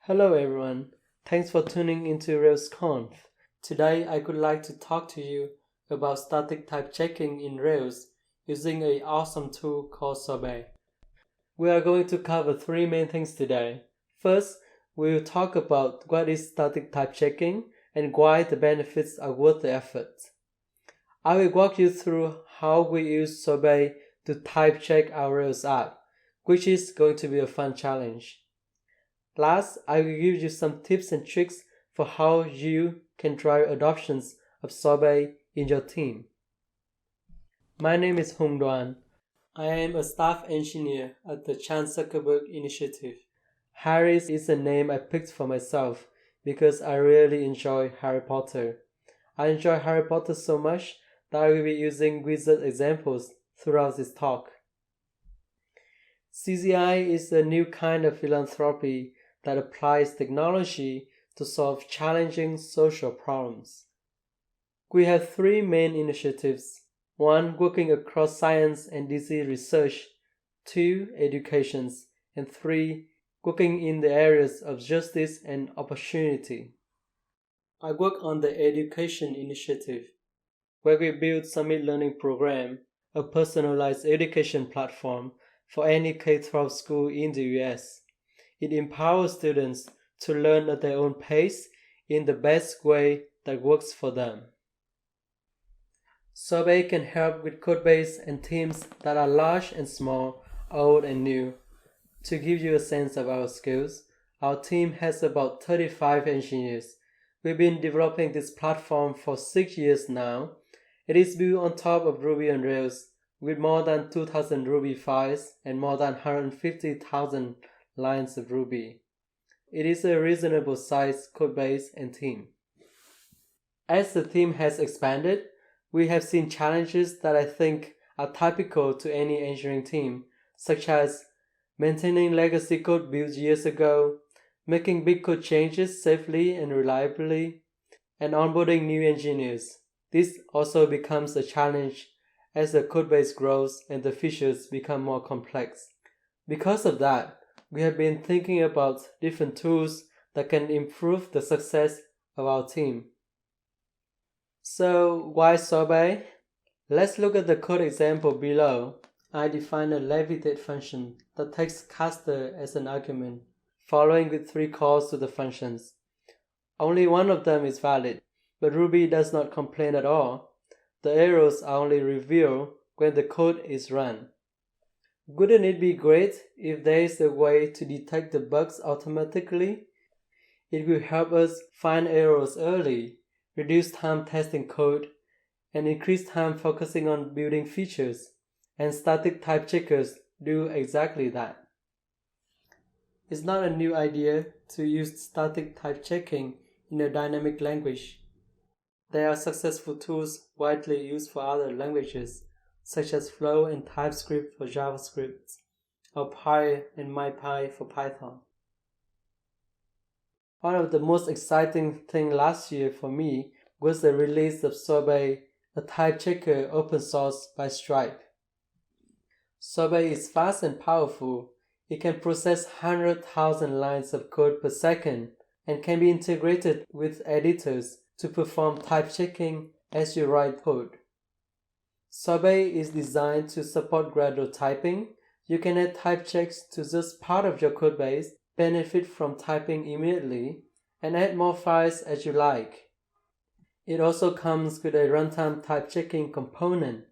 Hello everyone, thanks for tuning into RailsConf. Today I would like to talk to you about static type checking in Rails using an awesome tool called Sorbet. We are going to cover three main things today. First, we will talk about what is static type checking and why the benefits are worth the effort. I will walk you through how we use Sorbet to type check our Rails app, which is going to be a fun challenge. Last, I will give you some tips and tricks for how you can drive adoptions of Sorbet in your team. My name is Doan. I am a staff engineer at the Chan Zuckerberg Initiative. Harris is a name I picked for myself because I really enjoy Harry Potter. I enjoy Harry Potter so much that I will be using wizard examples throughout this talk. CZI is a new kind of philanthropy that applies technology to solve challenging social problems. We have three main initiatives. 1. Working across science and disease research. 2. Educations. And 3. Working in the areas of justice and opportunity. I work on the Education Initiative, where we build Summit Learning Program, a personalized education platform for any K-12 school in the US. It empowers students to learn at their own pace in the best way that works for them. Sorbet can help with codebase and teams that are large and small, old and new. To give you a sense of our skills, our team has about 35 engineers. We've been developing this platform for 6 years now. It is built on top of Ruby on Rails with more than 2,000 Ruby files and more than 150,000 lines of Ruby. It is a reasonable size codebase and team. As the team has expanded, we have seen challenges that I think are typical to any engineering team, such as maintaining legacy code built years ago, making big code changes safely and reliably, and onboarding new engineers. This also becomes a challenge as the codebase grows and the features become more complex. Because of that, we have been thinking about different tools that can improve the success of our team. So, why Sorbet? Let's look at the code example below. I define a levitate function that takes caster as an argument, following with 3 calls to the functions. Only one of them is valid, but Ruby does not complain at all. The errors are only revealed when the code is run. Wouldn't it be great if there is a way to detect the bugs automatically? It will help us find errors early, reduce time testing code, and increase time focusing on building features, and static type checkers do exactly that. It's not a new idea to use static type checking in a dynamic language. There are successful tools widely used for other languages, such as Flow and TypeScript for JavaScript, or Py and MyPy for Python. One of the most exciting things last year for me was the release of Sorbet, a type checker open source by Stripe. Sorbet is fast and powerful. It can process 100,000 lines of code per second and can be integrated with editors to perform type checking as you write code. Sorbet is designed to support gradual typing. You can add type checks to just part of your codebase, benefit from typing immediately, and add more files as you like. It also comes with a runtime type checking component.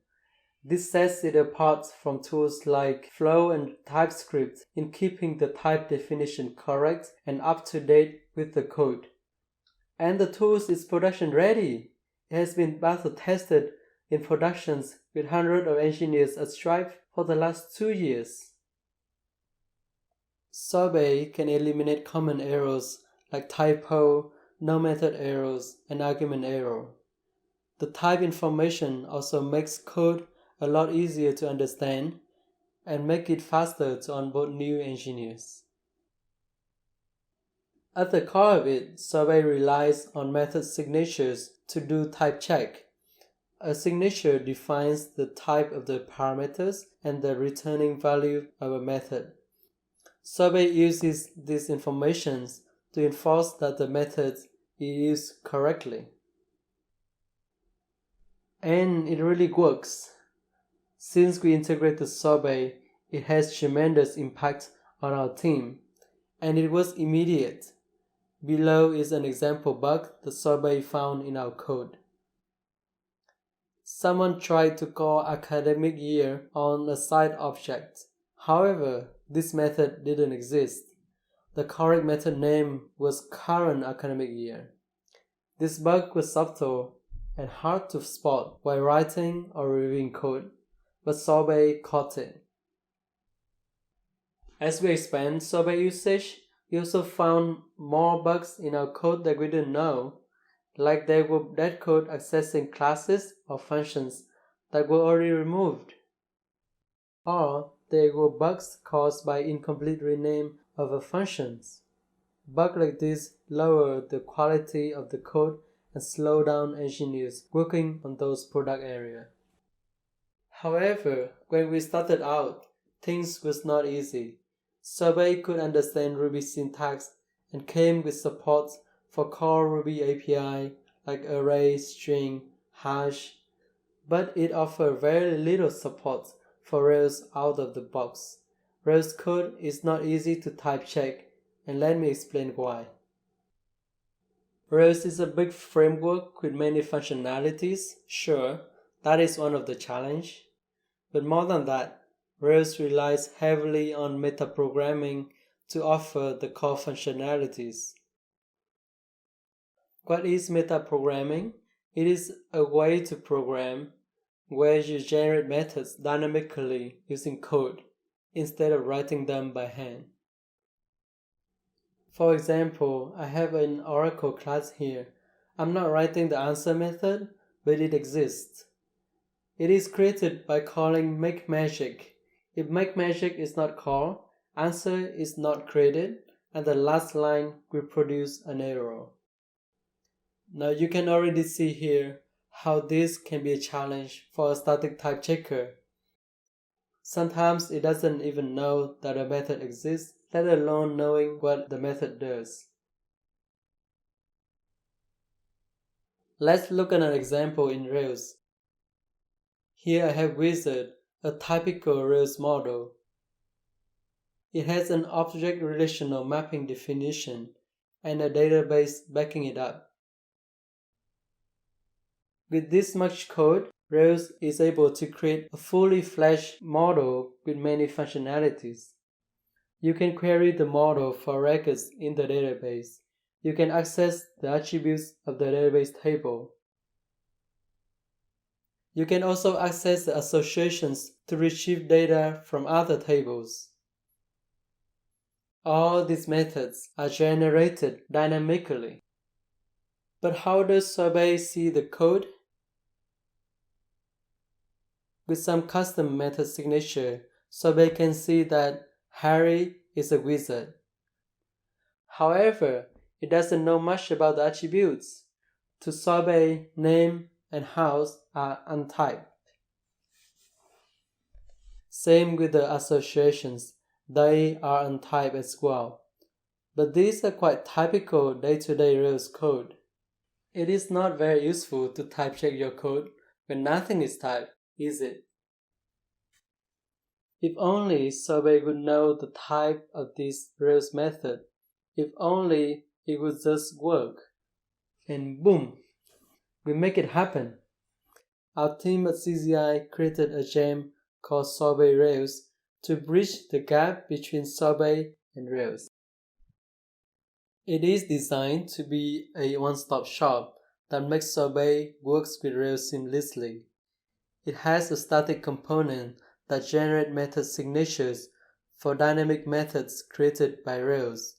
This sets it apart from tools like Flow and TypeScript in keeping the type definition correct and up to date with the code. And the tool is production ready. It has been beta tested in productions with hundreds of engineers at Stripe for the last 2 years. Sorbet can eliminate common errors like typo, no method errors, and argument error. The type information also makes code a lot easier to understand and make it faster to onboard new engineers. At the core of it, Sorbet relies on method signatures to do type check. A signature defines the type of the parameters and the returning value of a method. Sorbet uses these informations to enforce that the method is used correctly. And it really works. Since we integrate the Sorbet, it has tremendous impact on our team, and it was immediate. Below is an example bug the Sorbet found in our code. Someone tried to call academic year on a side object. However, this method didn't exist. The correct method name was current academic year. This bug was subtle and hard to spot while writing or reviewing code, but Sorbet caught it. As we expand Sorbet usage, we also found more bugs in our code that we didn't know, like there were dead code accessing classes or functions that were already removed. Or there were bugs caused by incomplete rename of a functions. Bugs like this lower the quality of the code and slow down engineers working on those product areas. However, when we started out, things was not easy. Sorbet could understand Ruby syntax and came with support for core Ruby API like array, string, hash, but it offered very little support for Rails out of the box. Rails code is not easy to type check, and let me explain why. Rails is a big framework with many functionalities, sure, that is one of the challenge. But more than that, Rails relies heavily on metaprogramming to offer the core functionalities. What is metaprogramming? It is a way to program where you generate methods dynamically using code instead of writing them by hand. For example, I have an Oracle class here. I'm not writing the answer method, but it exists. It is created by calling makeMagick. If makeMagick is not called, answer is not created, and the last line will produce an error. Now you can already see here how this can be a challenge for a static type checker. Sometimes it doesn't even know that a method exists, let alone knowing what the method does. Let's look at an example in Rails. Here I have Wizard, a typical Rails model. It has an object relational mapping definition and a database backing it up. With this much code, Rails is able to create a fully fledged model with many functionalities. You can query the model for records in the database. You can access the attributes of the database table. You can also access the associations to retrieve data from other tables. All these methods are generated dynamically. But how does Sorbet see the code? With some custom method signature, Sorbet can see that Harry is a wizard. However, it doesn't know much about the attributes. To Sorbet, name and house are untyped. Same with the associations, they are untyped as well. But these are quite typical day-to-day Rails code. It is not very useful to type check your code when nothing is typed, is it? If only Sorbet would know the type of this Rails method. If only it would just work. And boom, we make it happen. Our team at CZI created a gem called Sorbet-Rails to bridge the gap between Sorbet and Rails. It is designed to be a one-stop shop that makes Sorbet works with Rails seamlessly. It has a static component that generates method signatures for dynamic methods created by Rails,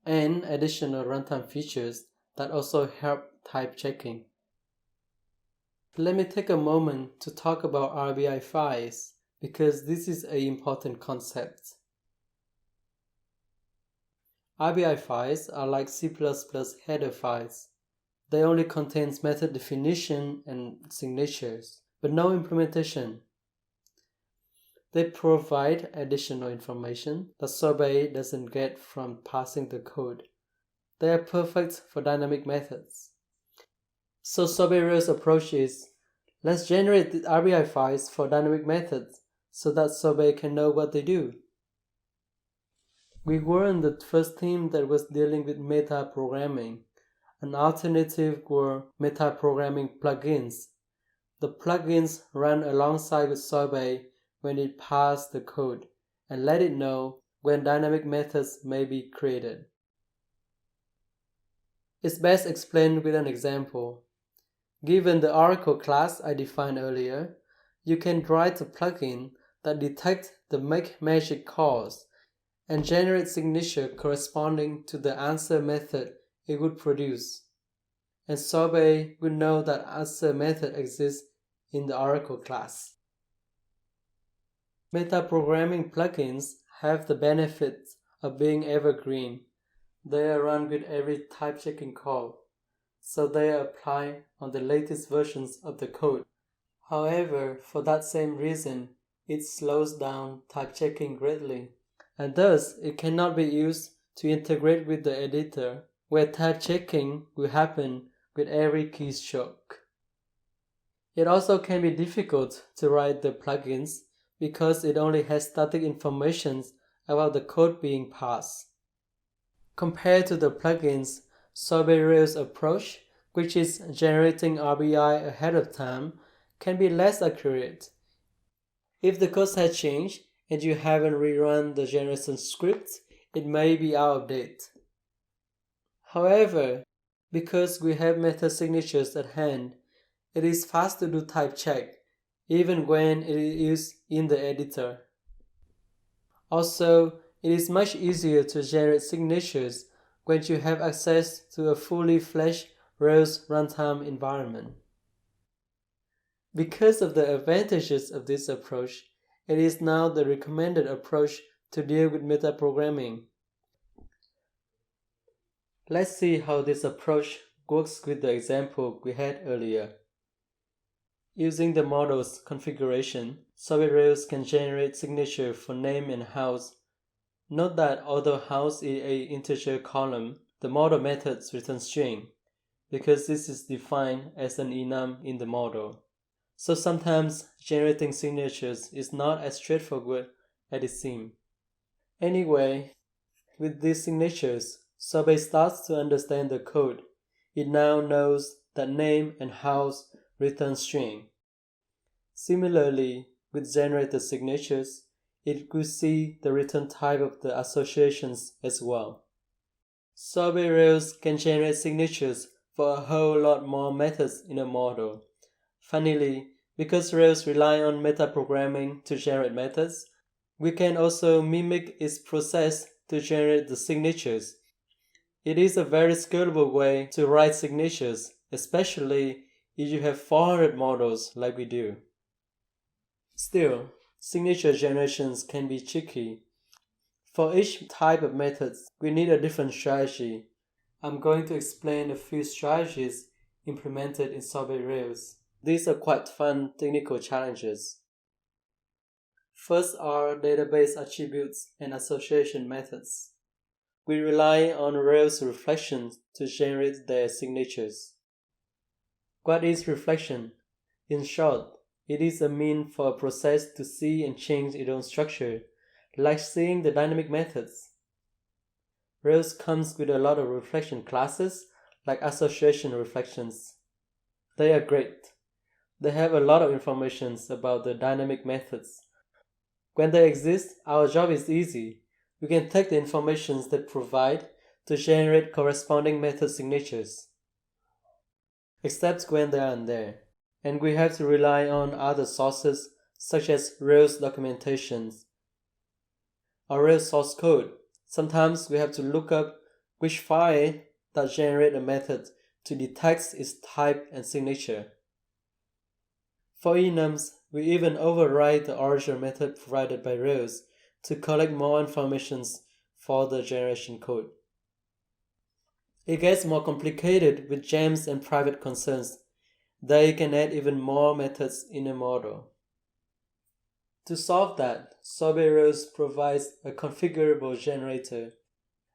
and additional runtime features that also help type checking. Let me take a moment to talk about RBI files, because this is an important concept. RBI files are like C++ header files. They only contain method definition and signatures, but no implementation. They provide additional information that Sorbet doesn't get from parsing the code. They are perfect for dynamic methods. So Sorbet-Rails' approach is, let's generate the RBI files for dynamic methods so that Sorbet can know what they do. We weren't the first team that was dealing with meta-programming. An alternative were meta-programming plugins. The plugins run alongside with Sorbet when it parses the code and let it know when dynamic methods may be created. It's best explained with an example. Given the Oracle class I defined earlier, you can write a plugin that detects the make magic calls and generate signature corresponding to the answer method it would produce. And Sorbet would know that answer method exists in the Oracle class. Meta-programming plugins have the benefit of being evergreen. They are run with every type-checking call, so they apply on the latest versions of the code. However, for that same reason, it slows down type-checking greatly, and thus it cannot be used to integrate with the editor, where type-checking will happen with every keystroke. It also can be difficult to write the plugins because it only has static information about the code being passed. Compared to the plugins, Sorbet-Rails' approach, which is generating RBI ahead of time, can be less accurate. If the code has changed and you haven't rerun the generation script, it may be out of date. However, because we have method signatures at hand, it is fast to do type check, even when it is in the editor. Also, it is much easier to generate signatures when you have access to a fully fledged Rails runtime environment. Because of the advantages of this approach, it is now the recommended approach to deal with metaprogramming. Let's see how this approach works with the example we had earlier. Using the model's configuration, Sorbet-Rails can generate signature for name and house. Note that although house is an integer column, the model methods return string, because this is defined as an enum in the model. So sometimes generating signatures is not as straightforward as it seems. Anyway, with these signatures, Sorbet starts to understand the code. It now knows that name and house return string. Similarly, with generated signatures, it could see the return type of the associations as well. Sorbet-Rails can generate signatures for a whole lot more methods in a model. Funnily, because Rails rely on metaprogramming to generate methods, we can also mimic its process to generate the signatures. It is a very scalable way to write signatures, especially if you have 400 models like we do. Still, signature generations can be tricky. For each type of methods, we need a different strategy. I'm going to explain a few strategies implemented in Sorbet-Rails. These are quite fun technical challenges. First are database attributes and association methods. We rely on Rails reflections to generate their signatures. What is reflection? In short, it is a means for a process to see and change its own structure, like seeing the dynamic methods. Rails comes with a lot of reflection classes, like association reflections. They are great. They have a lot of information about the dynamic methods. When they exist, our job is easy. We can take the information they provide to generate corresponding method signatures. Except when they aren't there, and we have to rely on other sources such as Rails documentations or Rails source code. Sometimes we have to look up which file that generate a method to detect its type and signature. For enums, we even override the original method provided by Rails to collect more information for the generation code. It gets more complicated with gems and private concerns. They can add even more methods in a model. To solve that, Sorbet-Rails provides a configurable generator.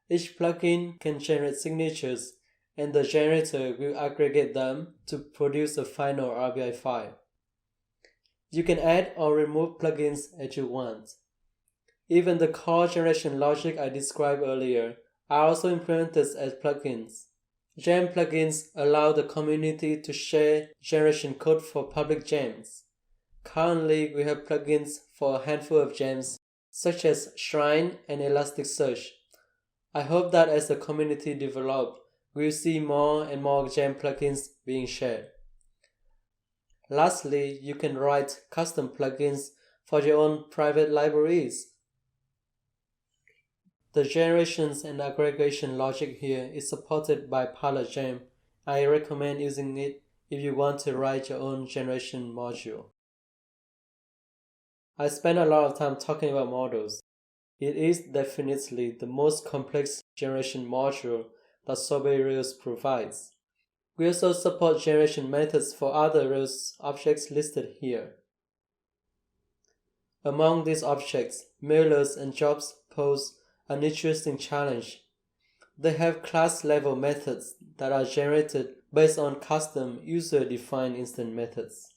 Each plugin can generate signatures, and the generator will aggregate them to produce a final RBI file. You can add or remove plugins as you want. Even the core generation logic I described earlier are also implemented as plugins. Gem plugins allow the community to share generation code for public gems. Currently, we have plugins for a handful of gems, such as Shrine and Elasticsearch. I hope that as the community develops, we'll see more and more gem plugins being shared. Lastly, you can write custom plugins for your own private libraries. The generations and aggregation logic here is supported by Pilot Gem. I recommend using it if you want to write your own generation module. I spent a lot of time talking about models. It is definitely the most complex generation module that Sorbet-Rails provides. We also support generation methods for other Rails objects listed here. Among these objects, mailers and jobs pose an interesting challenge. They have class-level methods that are generated based on custom user-defined instant methods.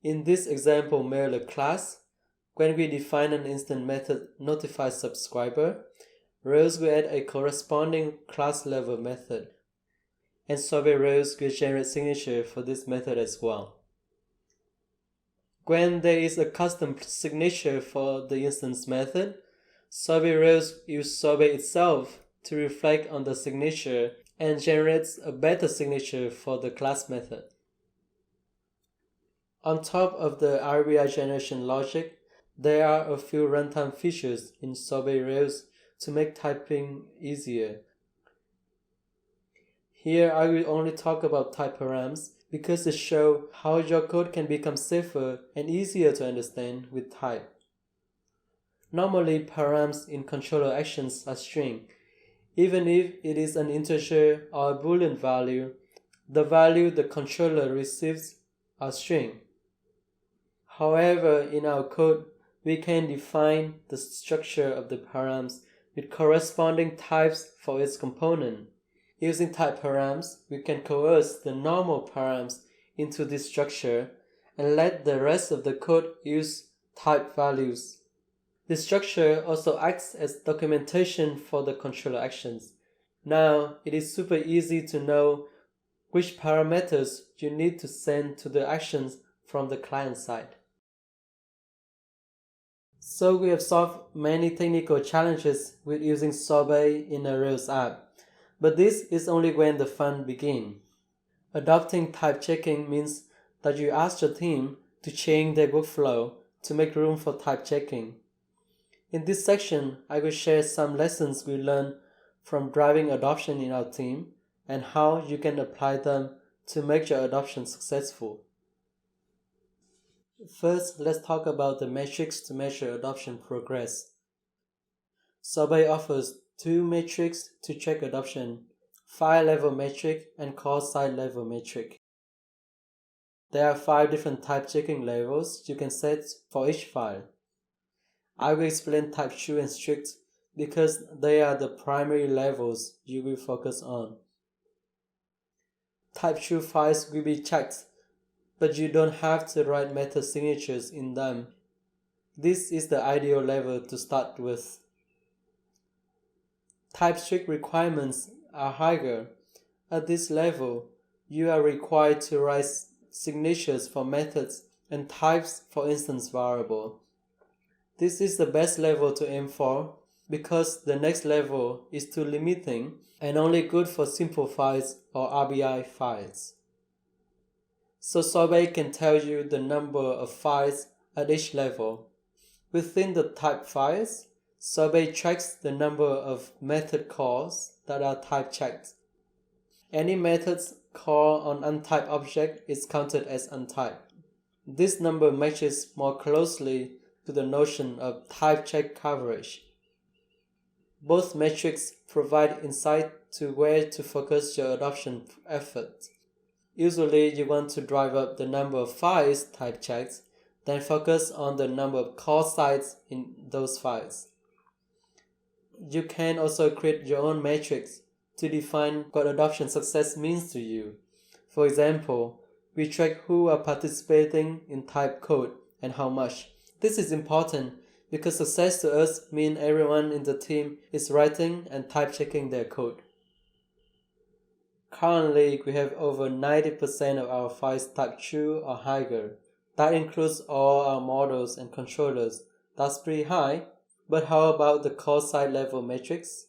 In this example mailer class, when we define an instant method notify subscriber, Rails will add a corresponding class-level method, and Sorbet-Rails will generate signature for this method as well. When there is a custom signature for the instance method, Sorbet-Rails uses Sorbet itself to reflect on the signature and generates a better signature for the class method. On top of the RBI generation logic, there are a few runtime features in Sorbet-Rails to make typing easier. Here I will only talk about type params because they show how your code can become safer and easier to understand with type. Normally, params in controller actions are string. Even if it is an integer or a boolean value, the value the controller receives are string. However, in our code, we can define the structure of the params with corresponding types for its component. Using type params, we can coerce the normal params into this structure and let the rest of the code use type values. This structure also acts as documentation for the controller actions. Now, it is super easy to know which parameters you need to send to the actions from the client side. So we have solved many technical challenges with using Sorbet in a Rails app, but this is only when the fun begins. Adopting type checking means that you ask your team to change their workflow to make room for type checking. In this section, I will share some lessons we learned from driving adoption in our team and how you can apply them to make your adoption successful. First, let's talk about the metrics to measure adoption progress. Sorbet offers two metrics to check adoption: file level metric and core site level metric. There are 5 different type checking levels you can set for each file. I will explain type true and strict because they are the primary levels you will focus on. Type true files will be checked, but you don't have to write method signatures in them. This is the ideal level to start with. Type strict requirements are higher. At this level, you are required to write signatures for methods and types for instance variable. This is the best level to aim for because the next level is too limiting and only good for simple files or RBI files. So Sorbet can tell you the number of files at each level. Within the type files, Sorbet tracks the number of method calls that are type checked. Any methods call on untyped object is counted as untyped. This number matches more closely to the notion of type check coverage. Both metrics provide insight to where to focus your adoption effort. Usually, you want to drive up the number of files type checked, then focus on the number of call sites in those files. You can also create your own metrics to define what adoption success means to you. For example, we track who are participating in type code and how much. This is important because success to us means everyone in the team is writing and type checking their code. Currently, we have over 90% of our files typed true or higher. That includes all our models and controllers. That's pretty high. But how about the call site level metrics?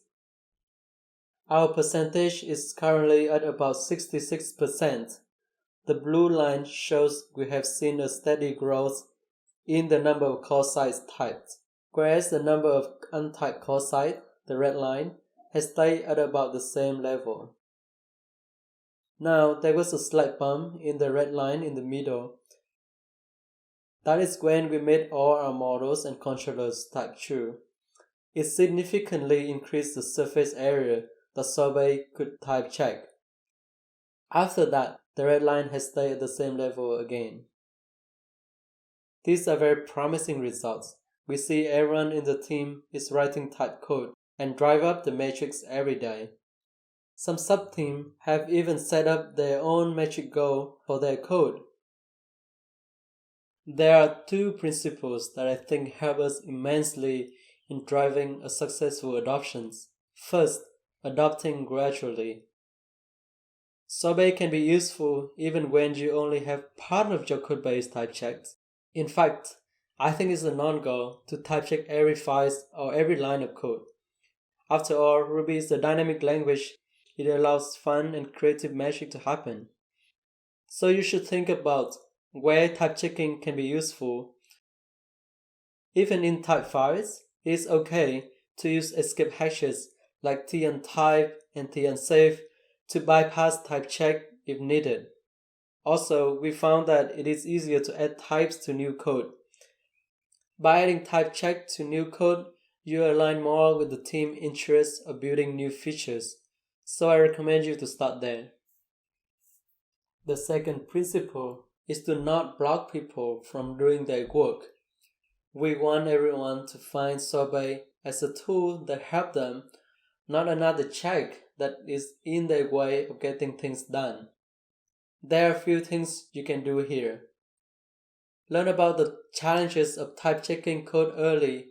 Our percentage is currently at about 66%. The blue line shows we have seen a steady growth in the number of call sites typed, whereas the number of untyped call sites, the red line, has stayed at about the same level. Now, there was a slight bump in the red line in the middle. That is when we made all our models and controllers type true. It significantly increased the surface area that Sorbet could type check. After that, the red line has stayed at the same level again. These are very promising results. We see everyone in the team is writing type code and drive up the metrics every day. Some sub-teams have even set up their own metric goal for their code. There are two principles that I think help us immensely in driving a successful adoption. First, adopting gradually. Sorbet can be useful even when you only have part of your codebase type checked. In fact, I think it's a non-goal to type check every file or every line of code. After all, Ruby is a dynamic language. It allows fun and creative magic to happen. So you should think about where type checking can be useful. Even in type files, it is okay to use escape hashes like t-untype and t-unsafe to bypass type check if needed. Also, we found that it is easier to add types to new code. By adding type check to new code, you align more with the team interest of building new features. So I recommend you to start there. The second principle is to not block people from doing their work. We want everyone to find Sorbet as a tool that helps them, not another check that is in their way of getting things done. There are a few things you can do here. Learn about the challenges of type checking code early.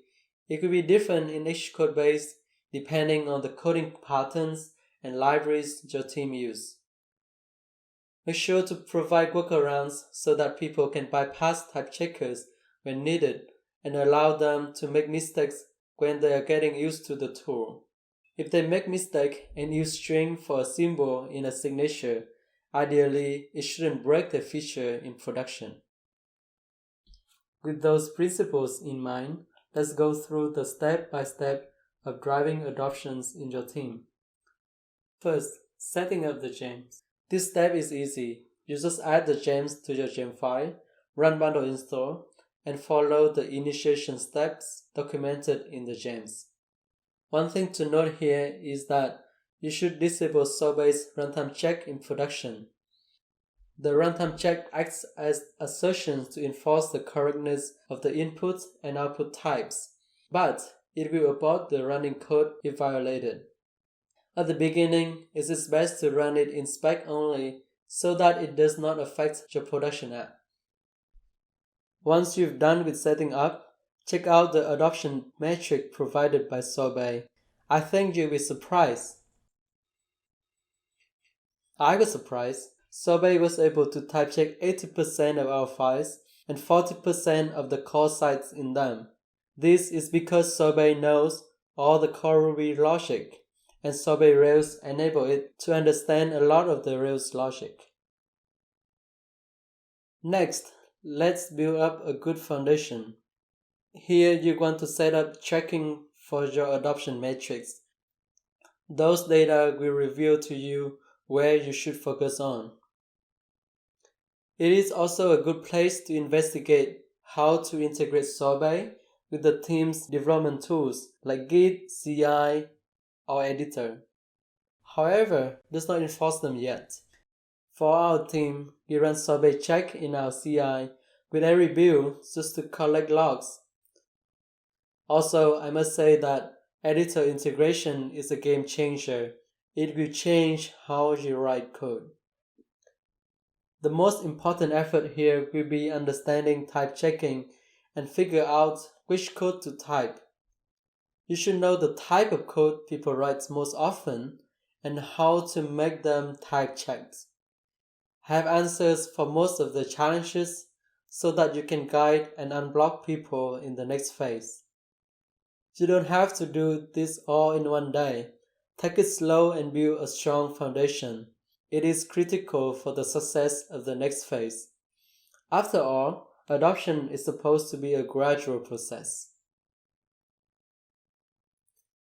It could be different in each code base depending on the coding patterns and libraries your team use. Make sure to provide workarounds so that people can bypass type checkers when needed and allow them to make mistakes when they are getting used to the tool. If they make mistake and use string for a symbol in a signature, ideally it shouldn't break the feature in production. With those principles in mind, let's go through the step-by-step of driving adoptions in your team. First, setting up the gems. This step is easy. You just add the gems to your gem file, run bundle install, and follow the initiation steps documented in the gems. One thing to note here is that you should disable Sorbet's runtime check in production. The runtime check acts as assertions to enforce the correctness of the input and output types, but it will abort the running code if violated. At the beginning, it is best to run it in spec only so that it does not affect your production app. Once you've done with setting up, check out the adoption metric provided by Sorbet. I think you'll be surprised. I was surprised. Sorbet was able to type check 80% of our files and 40% of the call sites in them. This is because Sorbet knows all the core Ruby logic, and Sorbet-Rails enable it to understand a lot of the Rails logic. Next, let's build up a good foundation. Here you want to set up tracking for your adoption metrics. Those data will reveal to you where you should focus on. It is also a good place to investigate how to integrate Sorbet with the team's development tools like Git, CI, or editor. However, does not enforce them yet. For our team, we run Sorbet check in our CI with every build just to collect logs. Also, I must say that Editor integration is a game changer. It will change how you write code. The most important effort here will be understanding type checking and figure out which code to type. You should know the type of code people write most often and how to make them type checked. Have answers for most of the challenges so that you can guide and unblock people in the next phase. You don't have to do this all in one day. Take it slow and build a strong foundation. It is critical for the success of the next phase. After all, adoption is supposed to be a gradual process.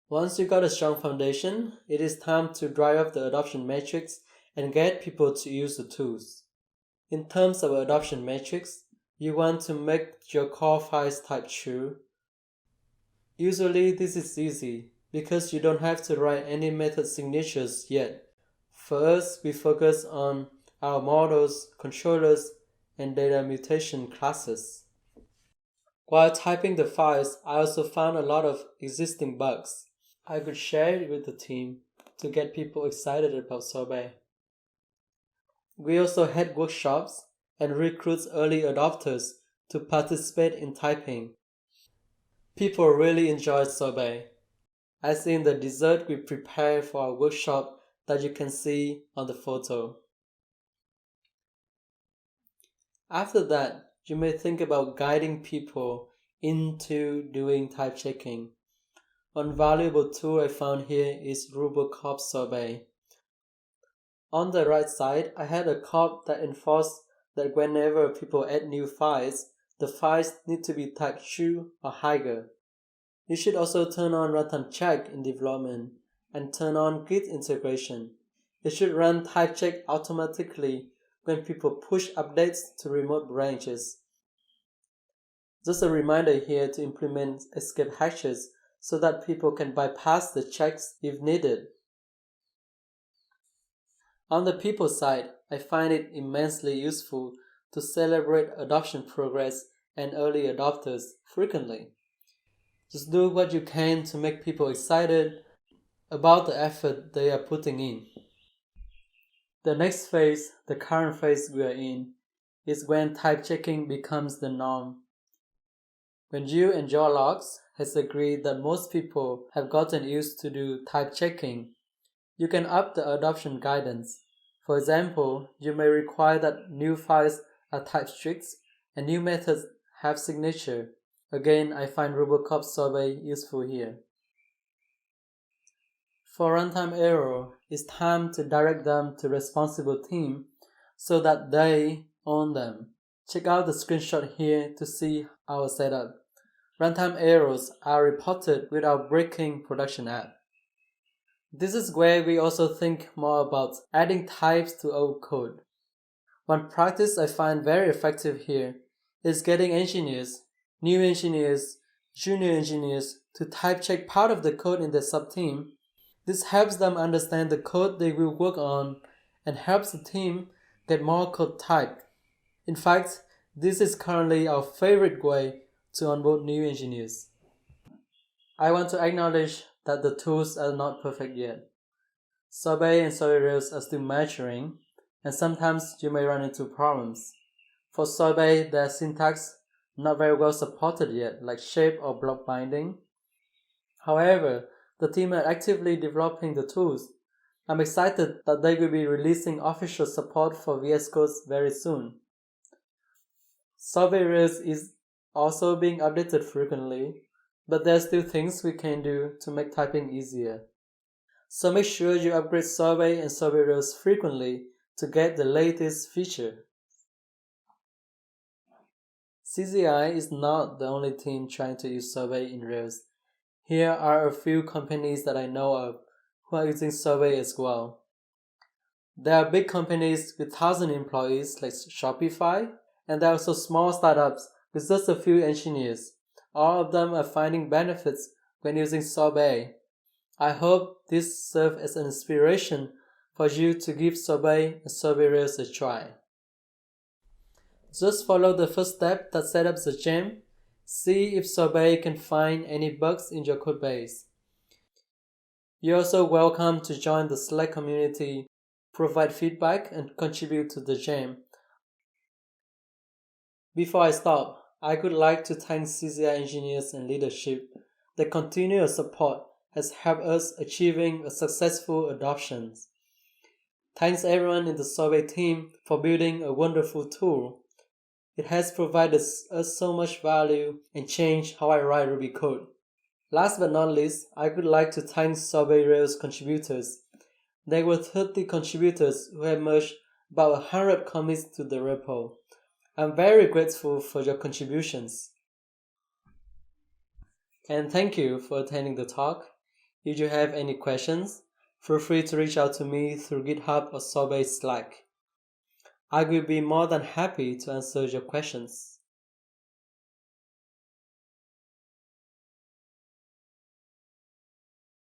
Once you got a strong foundation, it is time to drive up the adoption metrics and get people to use the tools. In terms of adoption metrics, you want to make your core files type true. Usually this is easy because you don't have to write any method signatures yet. First, we focus on our models, controllers, and data mutation classes. While typing the files, I also found a lot of existing bugs. I could share it with the team to get people excited about Sorbet. We also had workshops and recruit early adopters to participate in typing. People really enjoyed Sorbet, as in the dessert we prepared for our workshop that you can see on the photo. After that, you may think about guiding people into doing type checking. One valuable tool I found here is Robocop Sorbet. On the right side, I had a cop that enforced that whenever people add new files, the files need to be typed true or higher. You should also turn on runtime check in development and turn on Git integration. It should run type check automatically when people push updates to remote branches. Just a reminder here to implement escape hatches so that people can bypass the checks if needed. On the people side, I find it immensely useful to celebrate adoption progress and early adopters frequently. Just do what you can to make people excited about the effort they are putting in. The next phase, the current phase we are in, is when type checking becomes the norm. When you and your logs has agreed that most people have gotten used to do type checking, you can up the adoption guidance. For example, you may require that new files are type strict and new methods have signature. Again, I find Robocop Sorbet useful here. For runtime error, it's time to direct them to responsible team so that they own them. Check out the screenshot here to see our setup. Runtime errors are reported without breaking production app. This is where we also think more about adding types to old code. One practice I find very effective here is getting engineers, new engineers, junior engineers to type check part of the code in their subteam. This helps them understand the code they will work on and helps the team get more code typed. In fact, this is currently our favorite way to onboard new engineers. I want to acknowledge that the tools are not perfect yet. Sorbet and Sorbet-Rails are still maturing, and sometimes you may run into problems. For Sorbet, their syntax not very well supported yet, like shape or block binding. However, the team are actively developing the tools. I'm excited that they will be releasing official support for VS Code very soon. Sorbet-Rails is also being updated frequently, but there are still things we can do to make typing easier. So make sure you upgrade Sorbet and Sorbet-Rails frequently to get the latest feature. CZI is not the only team trying to use Sorbet in Rails. Here are a few companies that I know of who are using Sorbet as well. There are big companies with 1,000 employees like Shopify, and there are also small startups with just a few engineers. All of them are finding benefits when using Sorbet. I hope this serves as an inspiration for you to give Sorbet and Sorbet-Rails a try. Just follow the first step that sets up the gem. See if Sorbet can find any bugs in your codebase. You're also welcome to join the Slack community, provide feedback, and contribute to the jam. Before I stop, I would like to thank CCI engineers and leadership. The continuous support has helped us achieving a successful adoption. Thanks everyone in the Sorbet team for building a wonderful tool. It has provided us so much value and changed how I write Ruby code. Last but not least, I would like to thank Sorbet-Rails contributors. There were 30 contributors who have merged about 100 commits to the repo. I'm very grateful for your contributions. And thank you for attending the talk. If you have any questions, feel free to reach out to me through GitHub or Sorbet Slack. I will be more than happy to answer your questions.